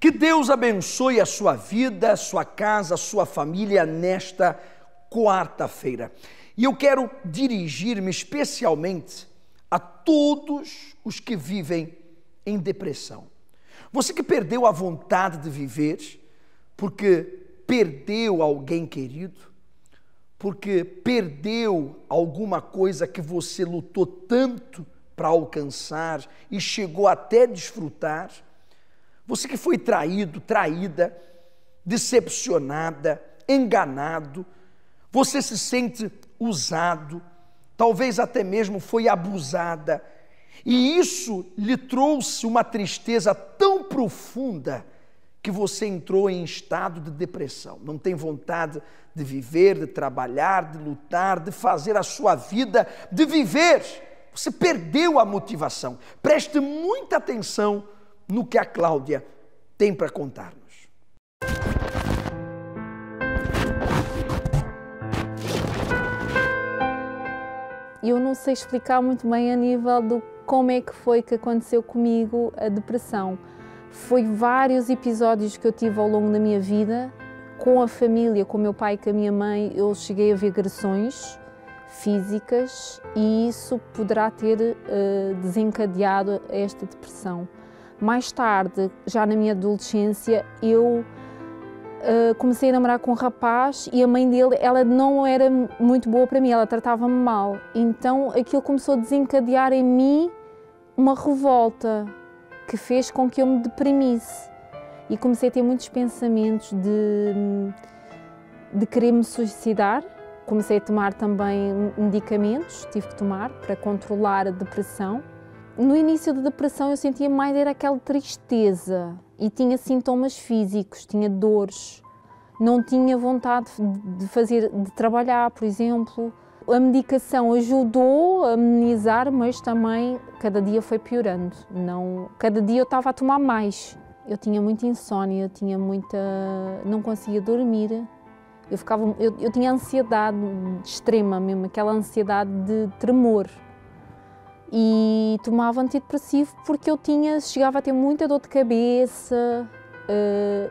Que Deus abençoe a sua vida, a sua casa, a sua família nesta quarta-feira. E eu quero dirigir-me especialmente a todos os que vivem em depressão. Você que perdeu a vontade de viver porque perdeu alguém querido, porque perdeu alguma coisa que você lutou tanto para alcançar e chegou até a desfrutar. Você que foi traído, traída, decepcionada, enganado, você se sente usado, talvez até mesmo foi abusada, e isso lhe trouxe uma tristeza tão profunda que você entrou em estado de depressão. Não tem vontade de viver, de trabalhar, de lutar, de fazer a sua vida, de viver. Você perdeu a motivação. Preste muita atenção no que a Cláudia tem para contar-nos. Eu não sei explicar muito bem a nível do como é que foi que aconteceu comigo a depressão. Foi vários episódios que eu tive ao longo da minha vida, com a família, com o meu pai e com a minha mãe, eu cheguei a ver agressões físicas e isso poderá ter desencadeado esta depressão. Mais tarde, já na minha adolescência, eu comecei a namorar com um rapaz e a mãe dele, ela não era muito boa para mim, ela tratava-me mal. Então aquilo começou a desencadear em mim uma revolta que fez com que eu me deprimisse. E comecei a ter muitos pensamentos de querer me suicidar. Comecei a tomar também medicamentos, tive que tomar para controlar a depressão. No início da depressão eu sentia mais era aquela tristeza e tinha sintomas físicos, tinha dores, não tinha vontade de trabalhar, por exemplo. A medicação ajudou a amenizar, mas também cada dia foi piorando. Cada dia eu estava a tomar mais. Eu tinha muita insónia, não conseguia dormir. Eu tinha ansiedade extrema mesmo, aquela ansiedade de tremor. E tomava antidepressivo porque chegava a ter muita dor de cabeça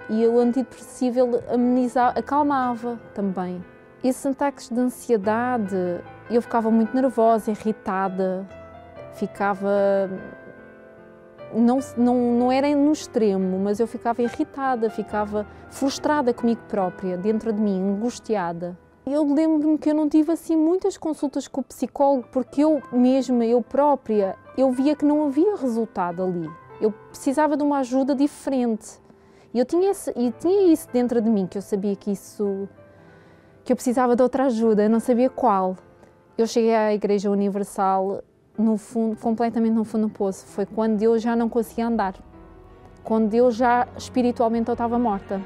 e o antidepressivo ele acalmava também. Esses ataques de ansiedade, eu ficava muito nervosa, irritada, não era no extremo, mas eu ficava irritada, ficava frustrada comigo própria, dentro de mim, angustiada. Eu lembro-me que eu não tive assim muitas consultas com o psicólogo, porque eu própria, eu via que não havia resultado ali. Eu precisava de uma ajuda diferente. E eu tinha isso dentro de mim, que eu sabia que eu precisava de outra ajuda, eu não sabia qual. Eu cheguei à Igreja Universal, no fundo, completamente no fundo do poço. Foi quando eu já não conseguia andar, quando eu já espiritualmente eu estava morta.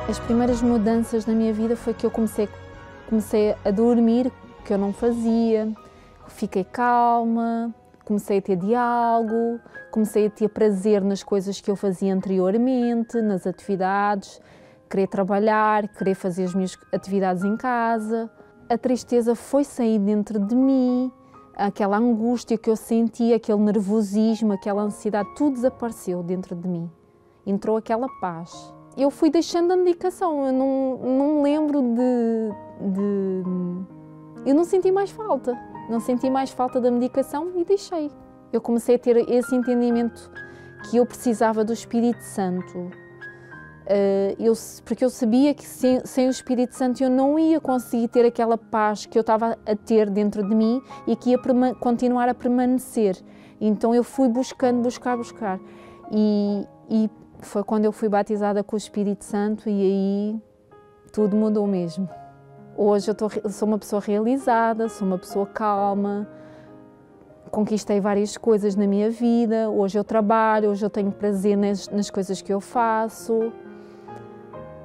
As primeiras mudanças na minha vida foi que eu comecei a dormir, que eu não fazia, fiquei calma, comecei a ter diálogo, comecei a ter prazer nas coisas que eu fazia anteriormente, nas atividades, querer trabalhar, querer fazer as minhas atividades em casa. A tristeza foi sair dentro de mim, aquela angústia que eu sentia, aquele nervosismo, aquela ansiedade, tudo desapareceu dentro de mim. Entrou aquela paz. Eu fui deixando a medicação, eu não me lembro eu não senti mais falta da medicação e deixei. Eu comecei a ter esse entendimento que eu precisava do Espírito Santo, porque eu sabia que sem o Espírito Santo eu não ia conseguir ter aquela paz que eu estava a ter dentro de mim e que ia continuar a permanecer. Então eu fui buscar. E foi quando eu fui batizada com o Espírito Santo e aí tudo mudou mesmo. Hoje eu sou uma pessoa realizada, sou uma pessoa calma, conquistei várias coisas na minha vida, hoje eu trabalho, hoje eu tenho prazer nas coisas que eu faço.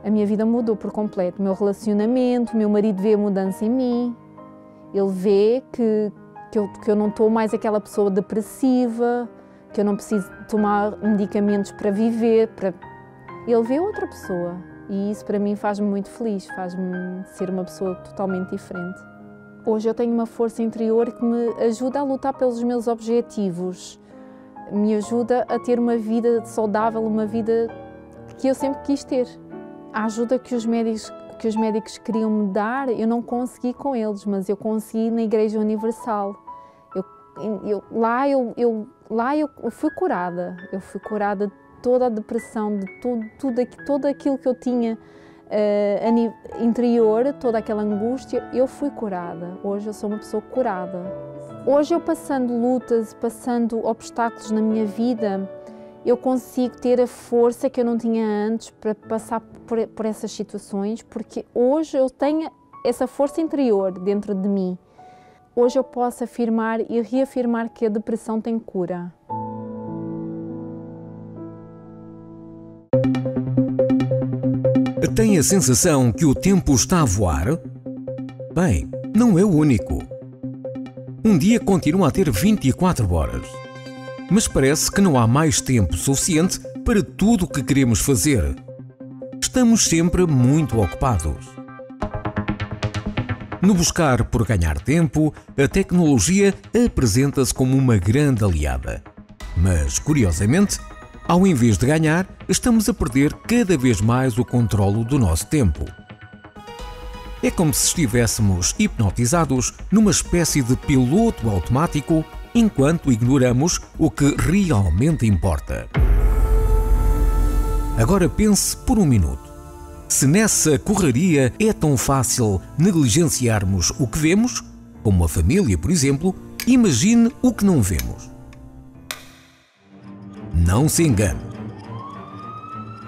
A minha vida mudou por completo, o meu relacionamento, o meu marido vê a mudança em mim, ele vê que eu não estou mais aquela pessoa depressiva, que eu não preciso tomar medicamentos para viver, ele vê outra pessoa. E isso para mim faz-me muito feliz, faz-me ser uma pessoa totalmente diferente. Hoje eu tenho uma força interior que me ajuda a lutar pelos meus objetivos, me ajuda a ter uma vida saudável, uma vida que eu sempre quis ter. A ajuda que os médicos queriam me dar, eu não consegui com eles, mas eu consegui na Igreja Universal. Lá eu fui curada. Eu fui curada de toda a depressão, de tudo aquilo que eu tinha interior, toda aquela angústia, eu fui curada. Hoje eu sou uma pessoa curada. Hoje eu passando lutas, passando obstáculos na minha vida, eu consigo ter a força que eu não tinha antes para passar por essas situações, porque hoje eu tenho essa força interior dentro de mim. Hoje eu posso afirmar e reafirmar que a depressão tem cura. Tem a sensação que o tempo está a voar? Bem, não é o único. Um dia continua a ter 24 horas. Mas parece que não há mais tempo suficiente para tudo o que queremos fazer. Estamos sempre muito ocupados. No buscar por ganhar tempo, a tecnologia apresenta-se como uma grande aliada. Mas, curiosamente, ao invés de ganhar, estamos a perder cada vez mais o controlo do nosso tempo. É como se estivéssemos hipnotizados numa espécie de piloto automático enquanto ignoramos o que realmente importa. Agora pense por um minuto. Se nessa correria é tão fácil negligenciarmos o que vemos, como a família, por exemplo, imagine o que não vemos. Não se engane.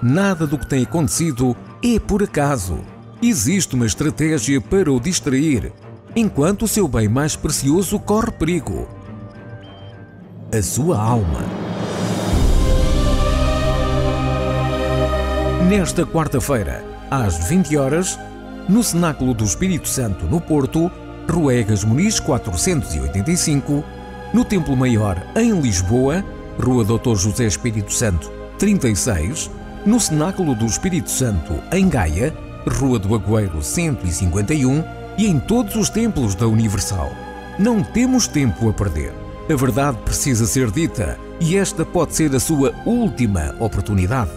Nada do que tem acontecido é por acaso. Existe uma estratégia para o distrair, enquanto o seu bem mais precioso corre perigo: a sua alma. Nesta quarta-feira, às 20 horas, no Cenáculo do Espírito Santo, no Porto, Rua Egas Muniz 485, no Templo Maior, em Lisboa, Rua Dr. José Espírito Santo 36, no Cenáculo do Espírito Santo, em Gaia, Rua do Agüero 151 e em todos os templos da Universal. Não temos tempo a perder. A verdade precisa ser dita e esta pode ser a sua última oportunidade.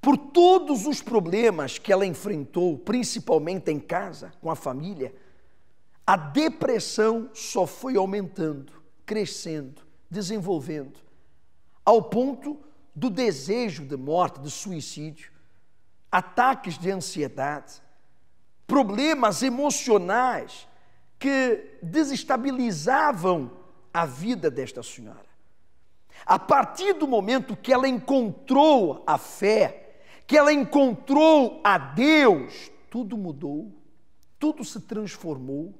Por todos os problemas que ela enfrentou, principalmente em casa, com a família, a depressão só foi aumentando, crescendo, desenvolvendo, ao ponto do desejo de morte, de suicídio, ataques de ansiedade, problemas emocionais que desestabilizavam a vida desta senhora. A partir do momento que ela encontrou a fé, que ela encontrou a Deus, tudo mudou, tudo se transformou.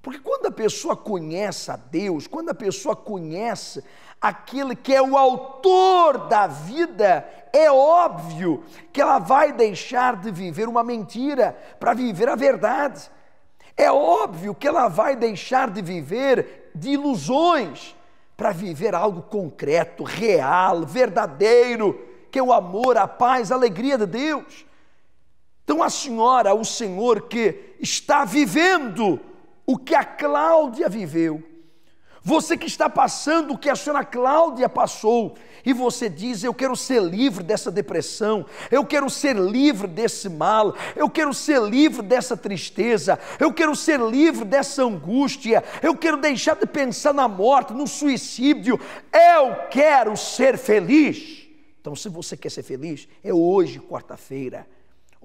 Porque quando a pessoa conhece a Deus, quando a pessoa conhece aquele que é o autor da vida, é óbvio que ela vai deixar de viver uma mentira para viver a verdade. É óbvio que ela vai deixar de viver de ilusões para viver algo concreto, real, verdadeiro, que é o amor, a paz, a alegria de Deus. Então a senhora, o senhor que está vivendo o que a Cláudia viveu, você que está passando o que a senhora Cláudia passou, e você diz: eu quero ser livre dessa depressão, eu quero ser livre desse mal, eu quero ser livre dessa tristeza, eu quero ser livre dessa angústia, eu quero deixar de pensar na morte, no suicídio, eu quero ser feliz. Então, se você quer ser feliz, é hoje, quarta-feira.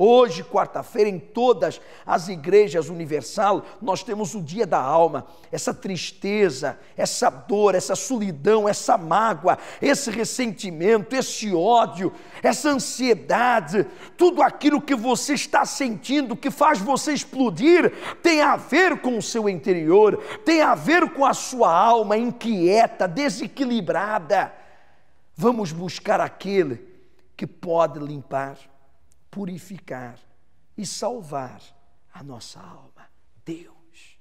Hoje, quarta-feira, em todas as igrejas universal, nós temos o dia da alma. Essa tristeza, essa dor, essa solidão, essa mágoa, esse ressentimento, esse ódio, essa ansiedade, tudo aquilo que você está sentindo, que faz você explodir, tem a ver com o seu interior, tem a ver com a sua alma inquieta, desequilibrada. Vamos buscar aquele que pode limpar, purificar e salvar a nossa alma, Deus.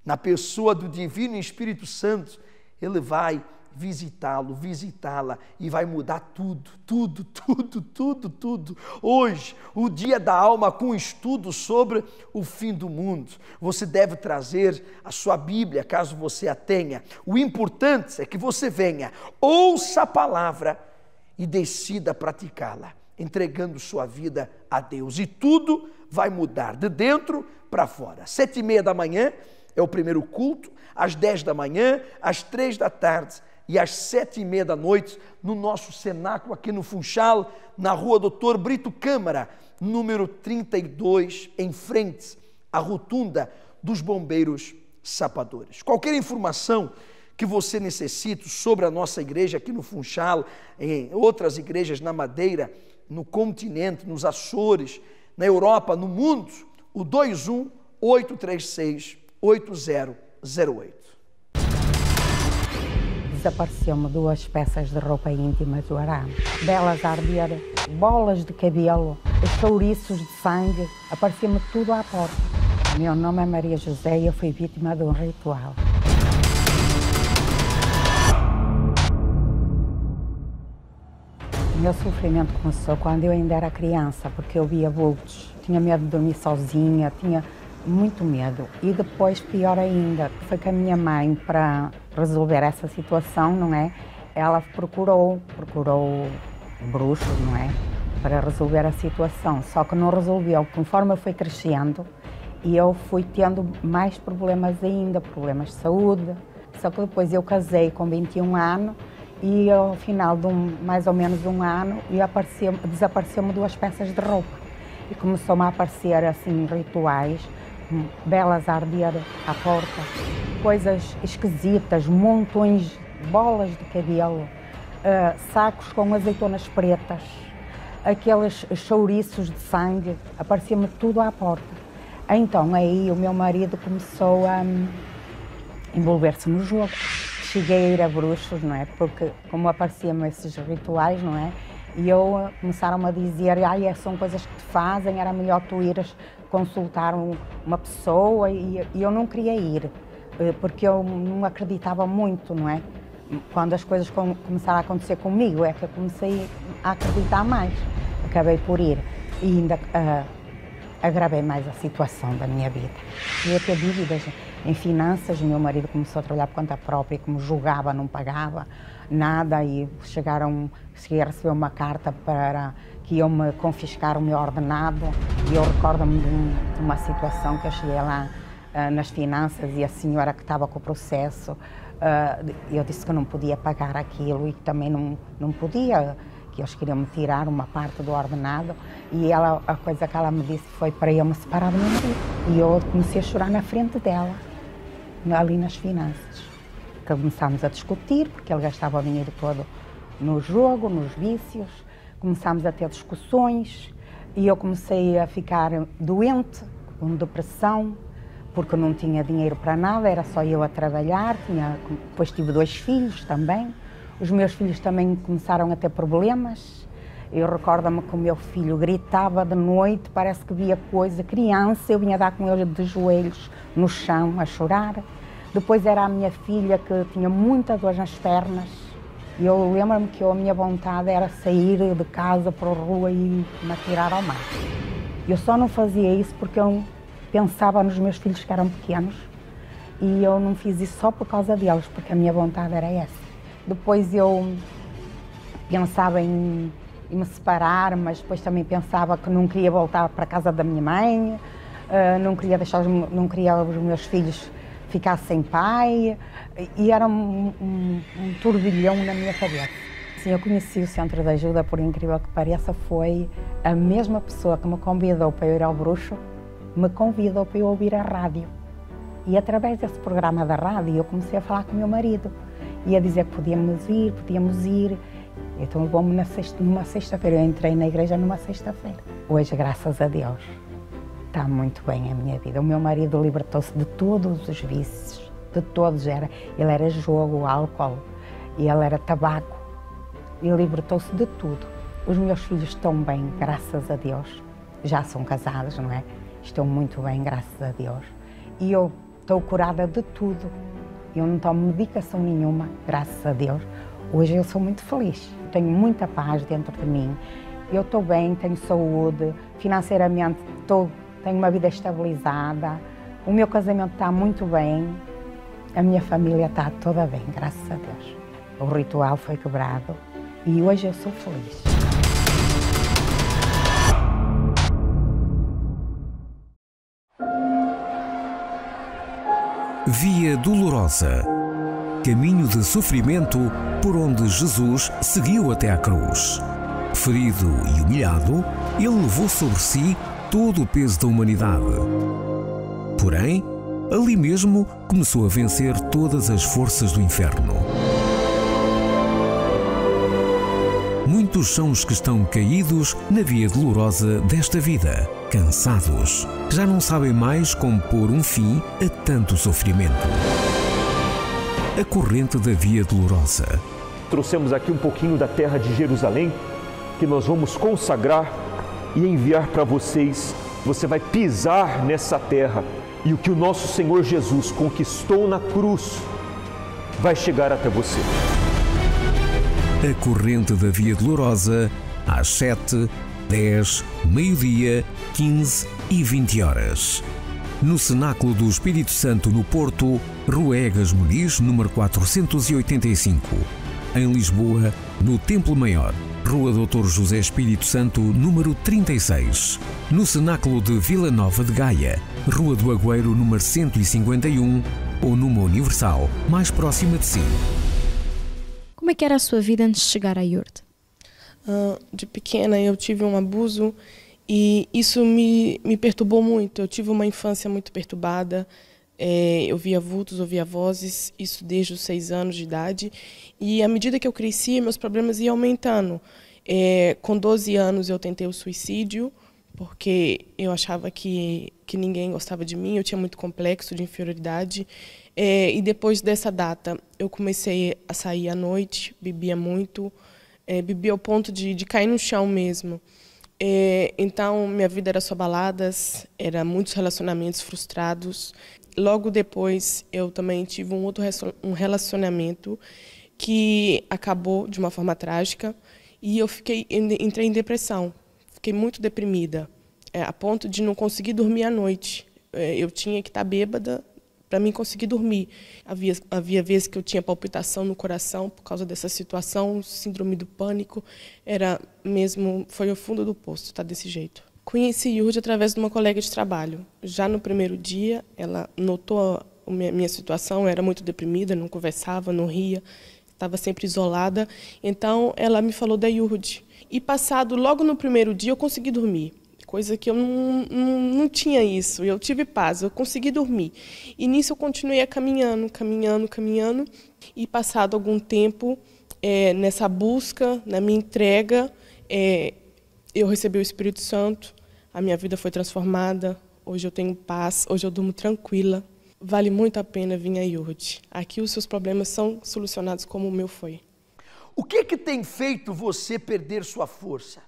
Na pessoa do Divino Espírito Santo, Ele vai visitá-lo, visitá-la e vai mudar tudo, tudo, tudo, tudo, tudo. Hoje, o dia da alma com estudo sobre o fim do mundo. Você deve trazer a sua Bíblia, caso você a tenha. O importante é que você venha, ouça a palavra e decida praticá-la, entregando sua vida a Deus. E tudo vai mudar, de dentro para fora. 7h30 da manhã é o primeiro culto, às 10 da manhã, às 3 da tarde e às 7h30 da noite, no nosso cenáculo aqui no Funchal, na rua Doutor Brito Câmara, número 32, em frente à rotunda dos Bombeiros Sapadores. Qualquer informação que você necessite sobre a nossa igreja aqui no Funchal, em outras igrejas na Madeira, no continente, nos Açores, na Europa, no mundo, o 21-836-8008. Desapareceu-me 2 peças de roupa íntima do arame, belas a arder, bolas de cabelo, chouriços de sangue, aparecia-me tudo à porta. O meu nome é Maria José e eu fui vítima de um ritual. O meu sofrimento começou quando eu ainda era criança, porque eu via vultos, tinha medo de dormir sozinha, tinha muito medo. E depois, pior ainda, foi que a minha mãe, para resolver essa situação, não é? Ela procurou bruxos, não é? Para resolver a situação, só que não resolveu. Conforme eu fui crescendo, e eu fui tendo mais problemas ainda, problemas de saúde. Só que depois eu casei com 21 anos, e ao final de mais ou menos um ano, desapareceu-me 2 peças de roupa. E começou-me a aparecer assim rituais, belas a arder à porta, coisas esquisitas, montões, bolas de cabelo, sacos com azeitonas pretas, aqueles chouriços de sangue, aparecia-me tudo à porta. Então aí o meu marido começou a envolver-se no jogo. Cheguei a ir a bruxos, não é? Porque como apareciam esses rituais, não é? E começaram a dizer, são coisas que te fazem, era melhor tu ires consultar uma pessoa, e eu não queria ir, porque eu não acreditava muito, não é? Quando as coisas começaram a acontecer comigo, é que eu comecei a acreditar mais. Acabei por ir e ainda agravei mais a situação da minha vida. Eu ia ter dívidas em finanças, o meu marido começou a trabalhar por conta própria, como julgava, não pagava nada, e cheguei a receber uma carta para que iam me confiscar o meu ordenado, e eu recordo-me de uma situação que eu cheguei lá nas finanças, e a senhora que estava com o processo, eu disse que não podia pagar aquilo e que também não podia, que eles queriam me tirar uma parte do ordenado, e a coisa que ela me disse foi para eu me separar do meu marido. E eu comecei a chorar na frente dela, ali nas finanças. Começámos a discutir, porque ele gastava o dinheiro todo no jogo, nos vícios, começámos a ter discussões, e eu comecei a ficar doente, com depressão, porque não tinha dinheiro para nada, era só eu a trabalhar, depois tive 2 filhos também. Os meus filhos também começaram a ter problemas. Eu recordo-me que o meu filho gritava de noite, parece que via coisa, criança, eu vinha dar com ele de joelhos no chão a chorar. Depois era a minha filha que tinha muita dor nas pernas. E eu lembro-me que a minha vontade era sair de casa para a rua e me atirar ao mar. Eu só não fazia isso porque eu pensava nos meus filhos que eram pequenos, e eu não fiz isso só por causa deles, porque a minha vontade era essa. Depois eu pensava em me separar, mas depois também pensava que não queria voltar para a casa da minha mãe, não queria os meus filhos ficar sem pai, e era um turbilhão na minha cabeça. Sim, eu conheci o Centro de Ajuda, por incrível que pareça, foi a mesma pessoa que me convidou para eu ir ao bruxo, me convidou para eu ouvir a rádio. E através desse programa da rádio eu comecei a falar com o meu marido, e a dizer que podíamos ir. Então levou-me numa sexta-feira, eu entrei na igreja numa sexta-feira. Hoje, graças a Deus, está muito bem a minha vida. O meu marido libertou-se de todos os vícios, de todos. Ele era jogo, álcool, e ele era tabaco. Ele libertou-se de tudo. Os meus filhos estão bem, graças a Deus. Já são casados, não é? Estão muito bem, graças a Deus. E eu estou curada de tudo. Eu não tomo medicação nenhuma, graças a Deus. Hoje eu sou muito feliz, tenho muita paz dentro de mim. Eu estou bem, tenho saúde, financeiramente tenho uma vida estabilizada, o meu casamento está muito bem, a minha família está toda bem, graças a Deus. O ritual foi quebrado e hoje eu sou feliz. Via Dolorosa, caminho de sofrimento por onde Jesus seguiu até à cruz. Ferido e humilhado, ele levou sobre si todo o peso da humanidade. Porém, ali mesmo começou a vencer todas as forças do inferno. Muitos são os que estão caídos na via dolorosa desta vida, cansados. Já não sabem mais como pôr um fim a tanto sofrimento. A corrente da Via Dolorosa. Trouxemos aqui um pouquinho da terra de Jerusalém, que nós vamos consagrar e enviar para vocês. Você vai pisar nessa terra e o que o nosso Senhor Jesus conquistou na cruz vai chegar até você. A corrente da Via Dolorosa, às 7, 10, meio-dia, 15 e 20 horas. No Cenáculo do Espírito Santo, no Porto, Rua Egas Muniz, número 485. Em Lisboa, no Templo Maior, Rua Dr. José Espírito Santo, número 36. No Cenáculo de Vila Nova de Gaia, Rua do Agüeiro, número 151, ou numa Universal, mais próxima de si. Como é que era a sua vida antes de chegar a Lourdes? De pequena eu tive um abuso e isso me perturbou muito. Eu tive uma infância muito perturbada. Eu via vultos, ouvia vozes, isso desde os 6 anos de idade. E à medida que eu crescia, meus problemas iam aumentando. Com 12 anos eu tentei o suicídio, porque eu achava que ninguém gostava de mim, eu tinha muito complexo de inferioridade. E depois dessa data, eu comecei a sair à noite, bebia muito, bebia ao ponto de cair no chão mesmo. Então, minha vida era só baladas, era muitos relacionamentos frustrados. Logo depois, eu também tive um relacionamento que acabou de uma forma trágica e eu entrei em depressão. Fiquei muito deprimida, a ponto de não conseguir dormir à noite. Eu tinha que estar bêbada para mim conseguir dormir. Havia vezes que eu tinha palpitação no coração por causa dessa situação, síndrome do pânico. Foi ao fundo do poço, tá desse jeito. Conheci Lourdes através de uma colega de trabalho. Já no primeiro dia, ela notou a minha situação, eu era muito deprimida, não conversava, não ria, estava sempre isolada. Então, ela me falou da Lourdes. E passado, logo no primeiro dia, eu consegui dormir. Coisa que eu não tinha isso. Eu tive paz, eu consegui dormir. E nisso eu continuei caminhando. E passado algum tempo, nessa busca, na minha entrega, eu recebi o Espírito Santo, a minha vida foi transformada, hoje eu tenho paz, hoje eu durmo tranquila. Vale muito a pena vir a Lourdes. Aqui os seus problemas são solucionados como o meu foi. O que tem feito você perder sua força?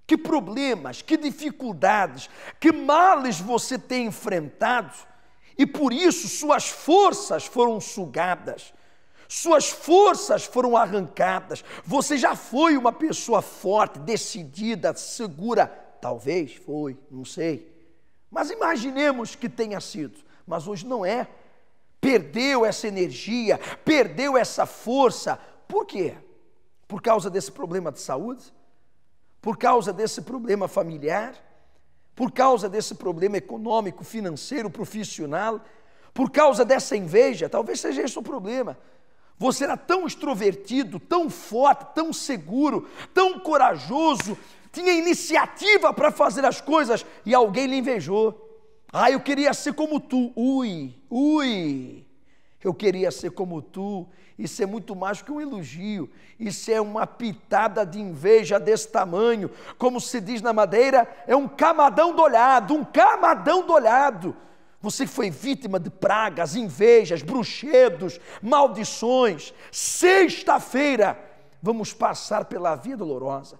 Que problemas, que dificuldades, que males você tem enfrentado e por isso suas forças foram sugadas, suas forças foram arrancadas. Você já foi uma pessoa forte, decidida, segura, talvez foi, não sei, mas imaginemos que tenha sido, mas hoje não é. Perdeu essa energia, perdeu essa força. Por quê? Por causa desse problema de saúde? Por causa desse problema familiar, por causa desse problema econômico, financeiro, profissional, por causa dessa inveja, talvez seja esse o problema. Você era tão extrovertido, tão forte, tão seguro, tão corajoso, tinha iniciativa para fazer as coisas e alguém lhe invejou. Eu queria ser como tu. Eu queria ser como tu. Isso é muito mais que um elogio, isso é uma pitada de inveja desse tamanho, como se diz na Madeira, é um camadão dolhado, Você foi vítima de pragas, invejas, bruxedos, maldições. Sexta-feira, vamos passar pela Via Dolorosa.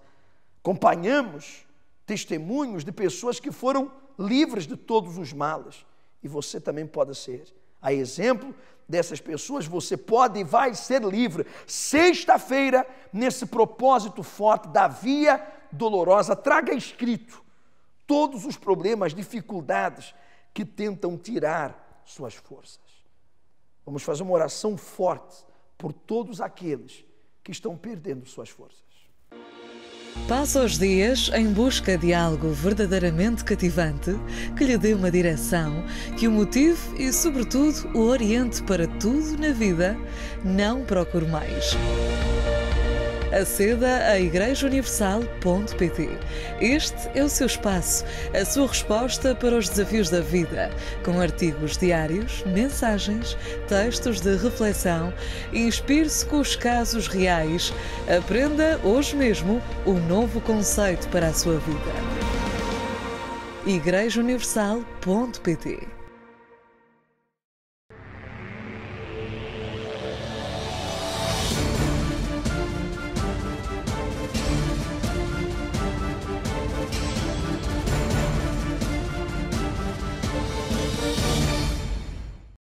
Acompanhamos testemunhos de pessoas que foram livres de todos os males, e você também pode ser. A exemplo dessas pessoas, você pode e vai ser livre. Sexta-feira, nesse propósito forte da Via Dolorosa, traga escrito todos os problemas, dificuldades que tentam tirar suas forças. Vamos fazer uma oração forte por todos aqueles que estão perdendo suas forças. Passa os dias em busca de algo verdadeiramente cativante, que lhe dê uma direção, que o motive e, sobretudo, o oriente para tudo na vida. Não procure mais. Aceda a igrejauniversal.pt. Este é o seu espaço, a sua resposta para os desafios da vida, com artigos diários, mensagens, textos de reflexão. Inspire-se com os casos reais. Aprenda hoje mesmo um novo conceito para a sua vida. igrejauniversal.pt